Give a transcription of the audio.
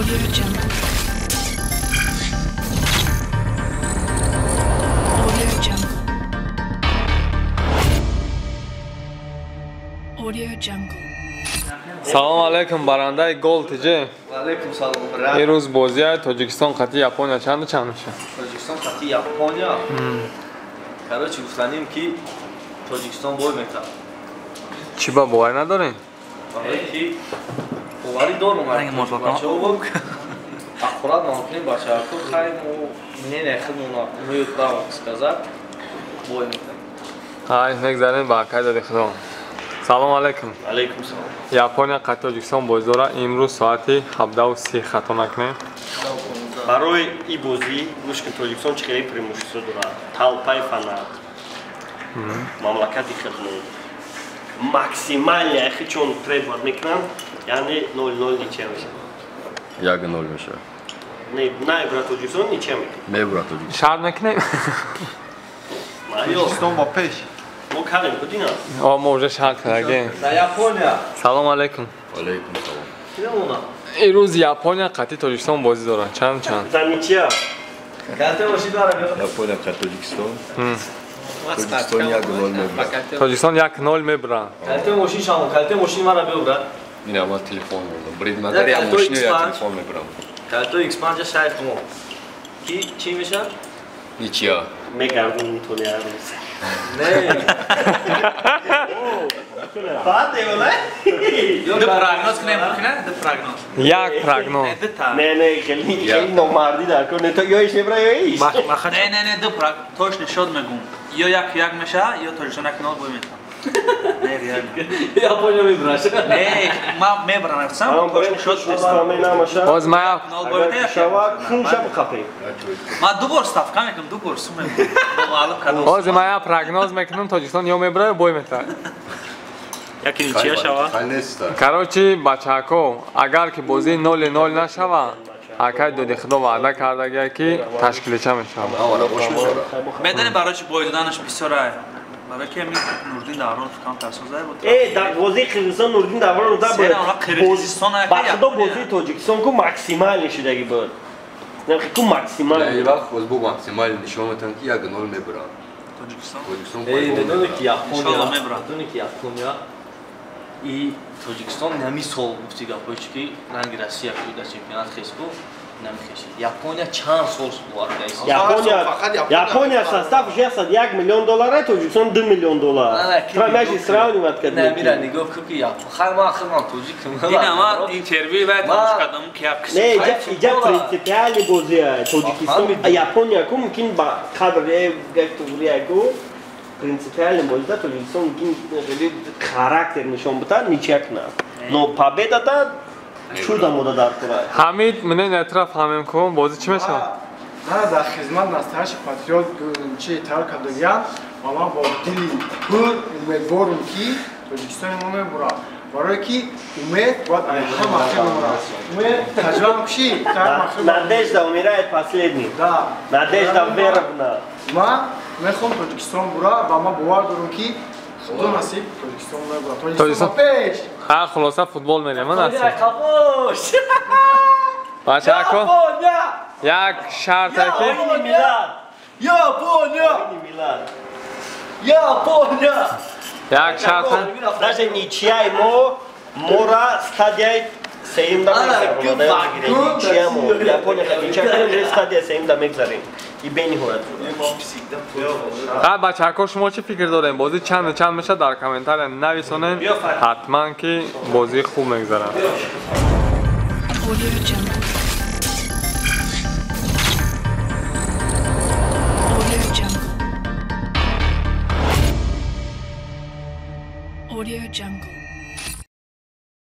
Audio Jungle. Audio Jungle. Audio Jungle. Салом алейкум барандаи гол тиҷи. Алейкум салом брат. Ирӯз бозия Тоҷикистон қатъи Япония чанд меша? Тоҷикистон қатъи Япония. Короче гуфтанем ки Тоҷикистон бой метавад. Чӣ ба бовар надорем? ки бовари дорум. Аккурат мумкин бачаҳо хаймо ненехмона мӯй права сказад бой метавад. Ҳай, мегзарем ба акайдади худо. Салом алейкум. Алейкум салом. Япония қатъи Тоҷикистон боз дора. Имрӯз соати 17:30 хато накунем. Барои ин бозӣ гӯш ки Тоҷикистон чӣ хеле преимущество дорад. Талпаи фанат. Мамлакати хидмат. Максимально яхи чон требовать мекунанд, яъне 0-0 ничия мешавад. 1-0 мешавад. Не брат Тоҷикистон ничия мекунад. Мебурад Тоҷикистон. Шарт мекунем? Тоҷикистон ба пеш. Мо кардем будина. О, мо уже шарт кардагем. Да Япония. Салом алейкум. Алейкум салом. Кимона? Ирӯз Япония қатъи Тоҷикистон бозӣ дора. Чанд? За ничия. Калте бошид бара биё. Япония қатъи Тоҷикистон. Тоҷикистон 1-0 мебурад. Тоҷикистон 1-0 мебурад. Калте мошин шамо, калте мошин мара биё брат. Ина ма телефон мебурам. Бридмадари я мошини я телефон мебурам. Калто X5 шайф мо. Ки чӣ мешад? Ничия. Мегардоним то ярӯз. Не. Баъд не? Ду прогноз кунем мумкина? Ду прогноз. Як прогноз. Не, хеле номардӣ дар кор. Не то ёиш мебра ёиш. Не, ду прогноз. Точно шод мегум. Ё 1-1 меша, ё Тоҷикистон 1-0 бой метавад. Не, реально. Япония мебраш. Не, ма мебрам сам. Точно шод меша. Боз ма 0 бой метавад. Шава хуншам хапе. Ма ду бор ставка мекунам, ду бор сум мегум. Маълум кадом. боз ма я прогноз мекунам Тоҷикистон ё мебара ё бой метавад. Яки ничия шава. Хайнеста. Короче бачаҳако, агар ки бозӣ 0-0 нашавад, акай доди худо ваъда кардагия ки ташкилича мешавад. Авара бош мешавад. Медонӣ барои чӣ бой доданаш бисёр ай. Барои ки ами Нурдин Даврон фикрам тарсозай буд. Дар бозии Қирғизистон Нурдин Даврон уда Сера оно Қирғизистон ай. ба худо бозии Тоҷикистон ку максимал нишидаги буд. Нахи ку максимал. Ин вақт боз бо максимал нишон метаванд ки 1-0 мебуранд. Тоҷикистон. Тоҷикистон медони ки Иншалло Япония мебрад. медони ки Япония и Тоҷикистон нами сол гуфти гапоиш ки ранги Россия ки дар чемпионат хеску намехешид. Япония чанд сол варда ист. Япония состав уже $1 миллион, Тоҷикистон $2 миллион. Трамяши сравнивать кардем. Намира нигоҳ ку ки харма тоҷик. Ин ама интервью байд тамош кардам ки як киси. Не, иҷа принципиальный бозия Тоҷикистон. Япония ку мумкин ба қадри гактурия ку принципиальный бозия Тоҷикистон мумкин хеле характер нишон бутад ничия кунад. Но победата чуда мода дар кора. Ҳамид минен эътироф ҳамем кун, бозӣ чӣ мешавад? Мана дар хизмат настоящий патриот чи тарка диган ва ман бо дили пур умедворум ки Тоҷикистони мо мебурад. Барое ки умед бояд ҳама мебурад. Умед таҷрибам куши, Надежда умирает последний. Да. Надежда веровна. Ман мехоҳам Тоҷикистон бура ва ман бовар дорам ки худо насиб Тоҷикистон мебурад. Тоҷикистон пеш. Ха, хулоса футбол мерем, насиб. Кабош. Бачаҳако, як шарта ки Япония. як шарта Даже ничияи мора стадияи сеюмда мегзарем. Ничия мо. Япония ничия кунем, стадияи сеюмда мегзарем. И бениҳоят. ҳа бачаҳако шумо чӣ фикр дорем? Бозӣ чанд меша дар комментария нависонем. Ҳатман ки бозӣ хуб мегзарад. Audio Jungle. Audio Jungle. Audio Jungle.